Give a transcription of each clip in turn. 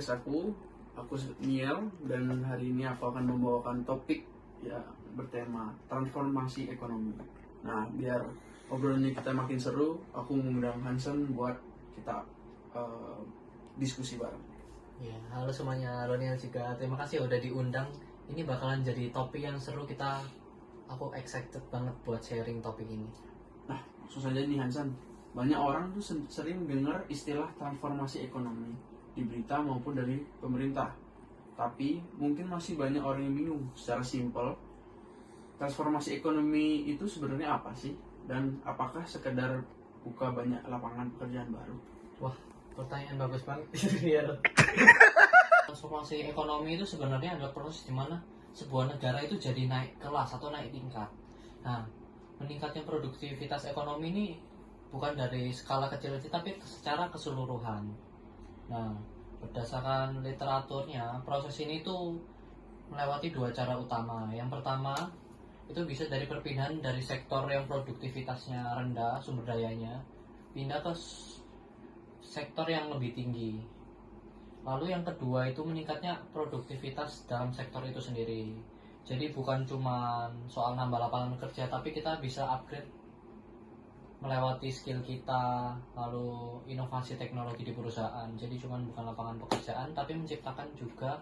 podcast aku Niel, dan hari ini aku akan membawakan topik ya bertema transformasi ekonomi. Nah, biar obrolannya kita makin seru, aku mengundang Hansen buat kita diskusi bareng. Ya, halo semuanya, halo Niel juga. Terima kasih udah diundang. Ini bakalan jadi topik yang seru aku excited banget buat sharing topik ini. Nah, langsung saja nih Hansen. Banyak orang tuh sering dengar istilah transformasi ekonomi di berita maupun dari pemerintah. Tapi mungkin masih banyak orang yang bingung. Secara simpel, transformasi ekonomi itu sebenarnya apa sih? Dan apakah sekedar buka banyak lapangan pekerjaan baru? Wah, pertanyaan bagus banget. Iya. Transformasi ekonomi itu sebenarnya adalah proses di mana sebuah negara itu jadi naik kelas atau naik tingkat. Nah, meningkatnya produktivitas ekonomi ini bukan dari skala kecil-kecil tapi secara keseluruhan. Nah, berdasarkan literaturnya, proses ini tuh melewati dua cara utama. Yang pertama, itu bisa dari perpindahan dari sektor yang produktivitasnya rendah sumber dayanya, pindah ke sektor yang lebih tinggi. Lalu yang kedua itu meningkatnya produktivitas dalam sektor itu sendiri. Jadi bukan cuma soal nambah lapangan kerja, tapi kita bisa upgrade melewati skill kita, lalu inovasi teknologi di perusahaan. Jadi cuma bukan lapangan pekerjaan, tapi menciptakan juga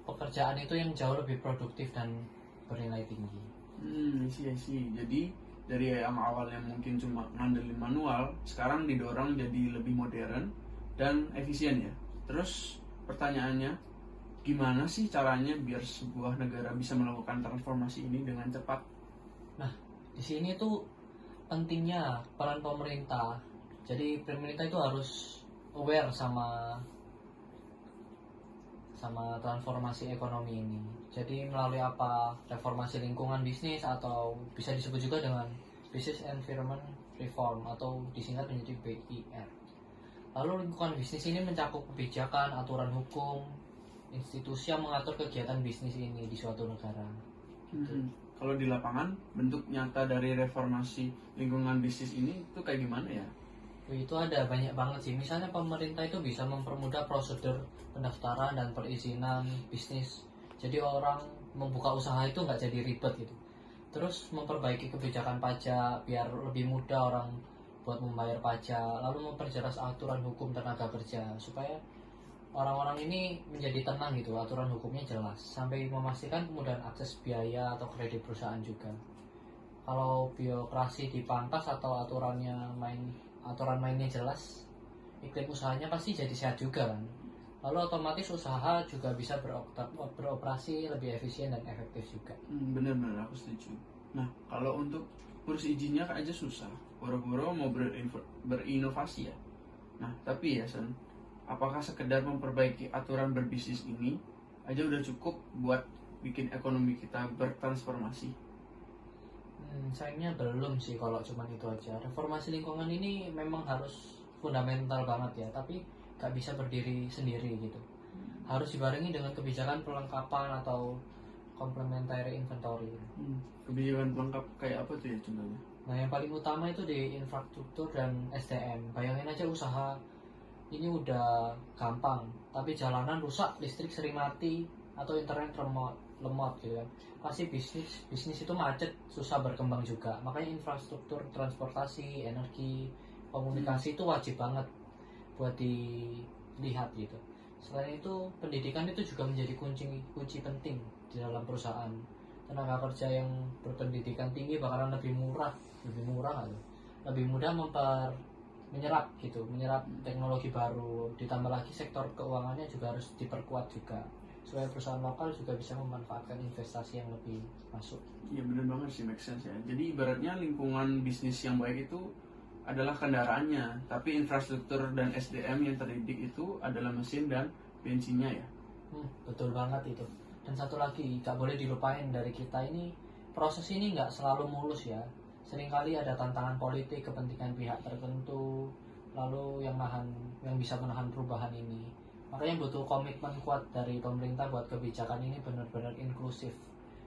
pekerjaan itu yang jauh lebih produktif dan bernilai tinggi. Sih. Jadi dari yang awalnya mungkin cuma ngandelin manual, sekarang didorong jadi lebih modern dan efisien ya. Terus pertanyaannya, gimana sih caranya biar sebuah negara bisa melakukan transformasi ini dengan cepat? Nah, di sini tuh pentingnya peran pemerintah. Jadi pemerintah itu harus aware sama transformasi ekonomi ini. Jadi melalui apa? Reformasi lingkungan bisnis, atau bisa disebut juga dengan Business Environment Reform atau disingkat menjadi BER. Lalu lingkungan bisnis ini mencakup kebijakan, aturan hukum, institusi yang mengatur kegiatan bisnis ini di suatu negara. Kalau di lapangan, bentuk nyata dari reformasi lingkungan bisnis ini itu kayak gimana ya? Itu ada banyak banget sih. Misalnya pemerintah itu bisa mempermudah prosedur pendaftaran dan perizinan bisnis. Jadi orang membuka usaha itu nggak jadi ribet gitu. Terus memperbaiki kebijakan pajak biar lebih mudah orang buat membayar pajak. Lalu memperjelas aturan hukum tenaga kerja supaya orang-orang ini menjadi tenang gitu, aturan hukumnya jelas, sampai memastikan kemudahan akses biaya atau kredit perusahaan juga. Kalau birokrasi dipangkas atau aturan mainnya jelas, iklim usahanya pasti jadi sehat juga kan. Lalu otomatis usaha juga bisa beroperasi lebih efisien dan efektif juga. Benar-benar aku setuju. Nah, kalau untuk urus izinnya aja susah, boro-boro mau berinovasi ya. Nah, tapi ya Sen, apakah sekedar memperbaiki aturan berbisnis ini aja udah cukup buat bikin ekonomi kita bertransformasi? Sayangnya belum sih kalau cuma itu aja. Reformasi lingkungan ini memang harus fundamental banget ya, tapi gak bisa berdiri sendiri gitu. Harus dibarengi dengan kebijakan pelengkapan atau complementary inventory. Kebijakan pelengkap kayak apa tuh ya contohnya? Nah, yang paling utama itu di infrastruktur dan SDM. Bayangin aja usaha ini udah gampang, tapi jalanan rusak, listrik sering mati, atau internet lemot gitu kan. Pasti bisnis itu macet, susah berkembang juga. Makanya infrastruktur transportasi, energi, komunikasi itu wajib banget buat dilihat gitu. Selain itu, pendidikan itu juga menjadi kunci penting di dalam perusahaan. Tenaga kerja yang berpendidikan tinggi bakalan lebih murah atau lebih mudah menyerap teknologi baru. Ditambah lagi sektor keuangannya juga harus diperkuat juga, supaya perusahaan lokal juga bisa memanfaatkan investasi yang lebih masuk. Iya benar banget sih, make sense ya. Jadi ibaratnya lingkungan bisnis yang baik itu adalah kendaraannya, tapi infrastruktur dan SDM yang terdidik itu adalah mesin dan bensinnya ya. Betul banget itu. Dan satu lagi, gak boleh dilupain dari kita ini, proses ini gak selalu mulus ya. Seringkali ada tantangan politik, kepentingan pihak tertentu, lalu yang bisa menahan perubahan ini. Makanya butuh komitmen kuat dari pemerintah buat kebijakan ini benar-benar inklusif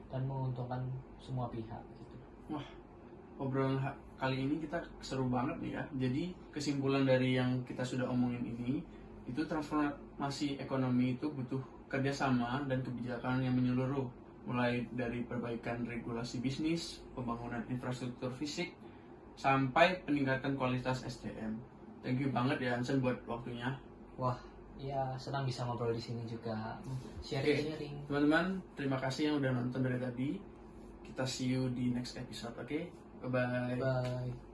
dan menguntungkan semua pihak gitu. Wah, obrolan kali ini kita seru banget nih ya. Jadi kesimpulan dari yang kita sudah omongin ini Itu transformasi ekonomi itu butuh kerjasama dan kebijakan yang menyeluruh, mulai dari perbaikan regulasi bisnis, pembangunan infrastruktur fisik, sampai peningkatan kualitas SDM. Thank you banget ya Hansen buat waktunya. Wah, ya senang bisa ngobrol di sini juga, sharing-sharing. Teman-teman, terima kasih yang udah nonton dari tadi. Kita see you di next episode, oke? Bye-bye. Bye.